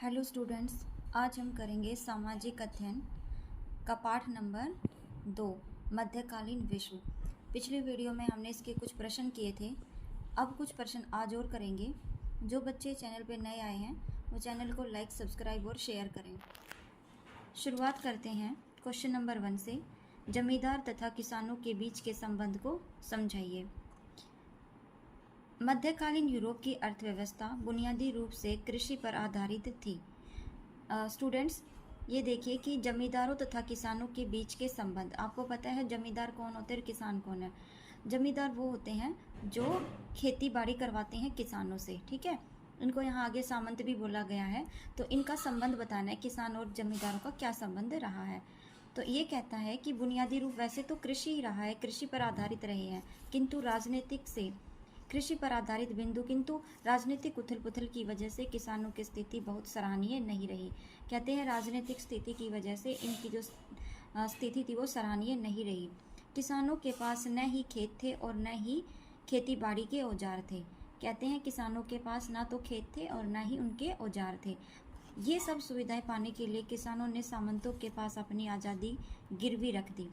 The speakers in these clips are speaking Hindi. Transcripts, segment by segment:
हेलो स्टूडेंट्स, आज हम करेंगे सामाजिक अध्ययन का पाठ नंबर 2 मध्यकालीन विश्व। पिछली वीडियो में हमने इसके कुछ प्रश्न किए थे। अब कुछ प्रश्न आज और करेंगे। जो बच्चे चैनल पर नए आए हैं वो चैनल को लाइक, सब्सक्राइब और शेयर करें। शुरुआत करते हैं क्वेश्चन नंबर 1 से। जमींदार तथा किसानों के बीच के संबंध को समझाइए। मध्यकालीन यूरोप की अर्थव्यवस्था बुनियादी रूप से कृषि पर आधारित थी। स्टूडेंट्स, ये देखिए कि जमींदारों तथा किसानों के बीच के संबंध। आपको पता है जमींदार कौन होते हैं और किसान कौन है। जमींदार वो होते हैं जो खेती बाड़ी करवाते हैं किसानों से, ठीक है। इनको यहाँ आगे सामंत भी बोला गया है। तो इनका संबंध बताना है, किसान और जमींदारों का क्या संबंध रहा है। तो ये कहता है कि बुनियादी रूप वैसे तो कृषि ही रहा है, कृषि पर आधारित रहे हैं, किंतु राजनीतिक से कृषि पर आधारित बिंदु किंतु राजनीतिक उथल पुथल की वजह से किसानों की स्थिति बहुत सराहनीय नहीं रही। कहते हैं राजनीतिक स्थिति की वजह से इनकी जो स्थिति थी वो सराहनीय नहीं रही। किसानों के पास न ही खेत थे और न ही खेती बाड़ी के औजार थे। कहते हैं किसानों के पास ना तो खेत थे और ना ही उनके औजार थे। ये सब सुविधाएं पाने के लिए किसानों ने सामंतों के पास अपनी आज़ादी गिरवी रख दी।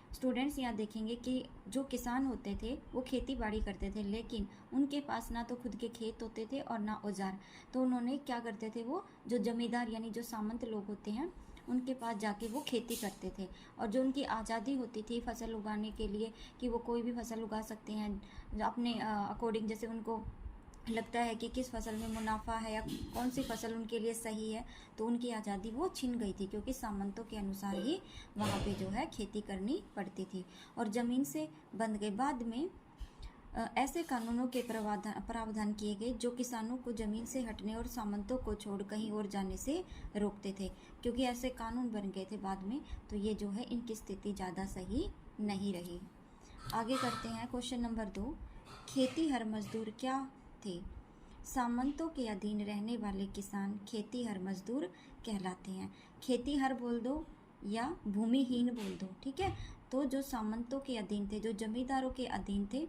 स्टूडेंट्स, यहाँ देखेंगे कि जो किसान होते थे वो खेती बाड़ी करते थे, लेकिन उनके पास ना तो खुद के खेत होते थे और ना औजार। तो उन्होंने क्या करते थे, वो जो जमींदार यानी जो सामंत लोग होते हैं उनके पास जाके वो खेती करते थे। और जो उनकी आज़ादी होती थी फसल उगाने के लिए कि वो कोई भी फसल उगा सकते हैं अपने अकॉर्डिंग, जैसे उनको लगता है कि किस फसल में मुनाफा है या कौन सी फसल उनके लिए सही है, तो उनकी आज़ादी वो छिन गई थी, क्योंकि सामंतों के अनुसार ही वहाँ पे जो है खेती करनी पड़ती थी और ज़मीन से बंध गए। बाद में ऐसे कानूनों के प्रावधान किए गए जो किसानों को ज़मीन से हटने और सामंतों को छोड़ कहीं और जाने से रोकते थे। क्योंकि ऐसे कानून बन गए थे बाद में, तो ये जो है इनकी स्थिति ज़्यादा सही नहीं रही। आगे करते हैं क्वेश्चन नंबर 2। खेती हर मजदूर क्या थे? सामंतों के अधीन रहने वाले किसान खेती हर मजदूर कहलाते हैं। खेती हर बोल दो या भूमिहीन बोल दो, ठीक है। तो जो सामंतों के अधीन थे, जो जमींदारों के अधीन थे,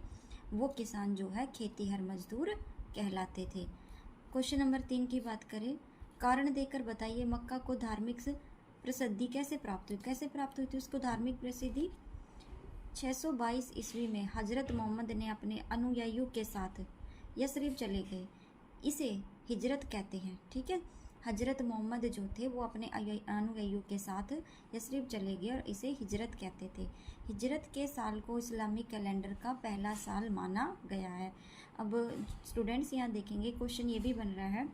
वो किसान जो है खेती हर मजदूर कहलाते थे। क्वेश्चन नंबर 3 की बात करें। कारण देकर बताइए मक्का को धार्मिक प्रसिद्धि कैसे प्राप्त हुई? कैसे प्राप्त हुई थी उसको धार्मिक प्रसिद्धि? 622 ईस्वी में हजरत मोहम्मद ने अपने अनुयायियों के साथ यसरिब चले गए। इसे हिजरत कहते हैं, ठीक है। हजरत मोहम्मद जो थे वो अपने अनुयायियों के साथ यसरिब चले गए और इसे हिजरत कहते थे। हिजरत के साल को इस्लामी कैलेंडर का पहला साल माना गया है। अब स्टूडेंट्स, यहाँ देखेंगे क्वेश्चन ये भी बन रहा है,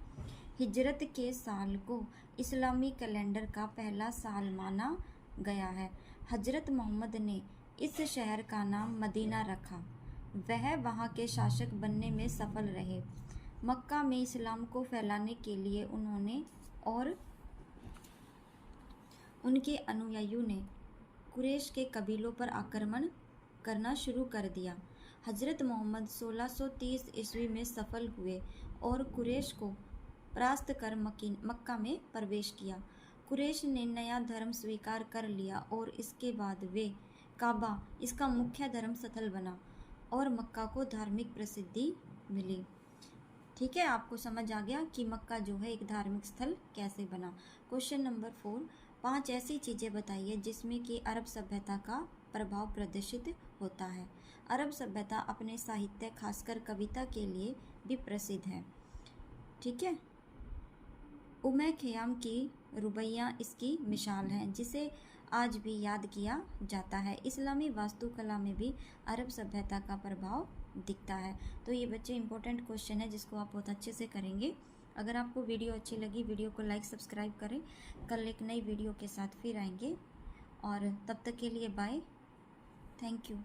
हिजरत के साल को इस्लामी कैलेंडर का पहला साल माना गया है। हजरत मोहम्मद ने इस शहर का नाम मदीना रखा। वह वहाँ के शासक बनने में सफल रहे। मक्का में इस्लाम को फैलाने के लिए उन्होंने और उनके अनुयायियों ने कुरैश के कबीलों पर आक्रमण करना शुरू कर दिया। हजरत मोहम्मद 1630 ईस्वी में सफल हुए और कुरैश को परास्त कर मक्का में प्रवेश किया। कुरैश ने नया धर्म स्वीकार कर लिया और इसके बाद वे काबा इसका मुख्य धर्म स्थल बना और मक्का को धार्मिक प्रसिद्धि मिली। ठीक है, आपको समझ आ गया कि मक्का जो है एक धार्मिक स्थल कैसे बना। Question number 4। 5 ऐसी चीज़ें बताइए जिसमें कि अरब सभ्यता का प्रभाव प्रदर्शित होता है। अरब सभ्यता अपने साहित्य खासकर कविता के लिए भी प्रसिद्ध है, ठीक है। उम्मे ख़याम की रुबैया इसकी मिसाल है, जिसे आज भी याद किया जाता है। इस्लामी वास्तुकला में भी अरब सभ्यता का प्रभाव दिखता है। तो ये बच्चे इंपॉर्टेंट क्वेश्चन है जिसको आप बहुत अच्छे से करेंगे। अगर आपको वीडियो अच्छी लगी, वीडियो को लाइक, सब्सक्राइब करें। कल एक नई वीडियो के साथ फिर आएंगे और तब तक के लिए बाय, थैंक यू।